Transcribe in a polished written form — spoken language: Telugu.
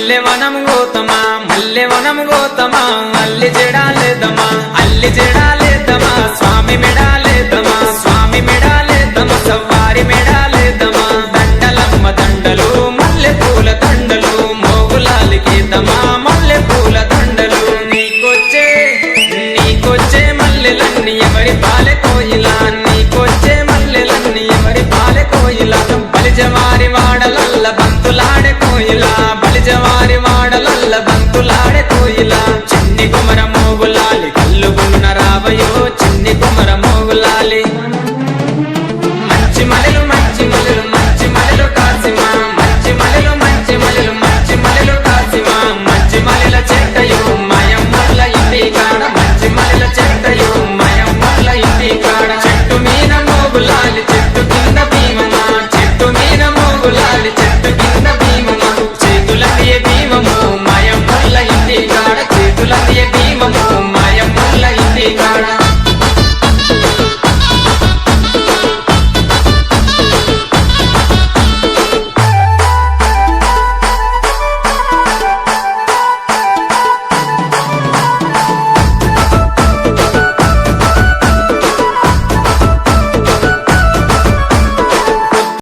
మల్లెవనం గోతమా మల్లెవనం గోతమా అల్లి జడాలేదమా అల్లి జడాలేదమా స్వామి మెడాలేదమా స్వామి మెడాలేదమా సవ్వారి మెడాలేదమా దండలమ్మ దండలు మల్లె పూల దండలు మోగులాలికేదమా మల్లె పూల దండలు నీకొచ్చే మల్లెలన్నీ ఎవరి పాలె కోయిలా నీకొచ్చే మల్లెలన్నీ ఎవరి పాలె కోయిలా బలిజవారి వాడలల్ల బంతులాడే కోయిలా బలిజవారి వాడలల్ల బంతులాడే కోయిలా చిన్ని గుమ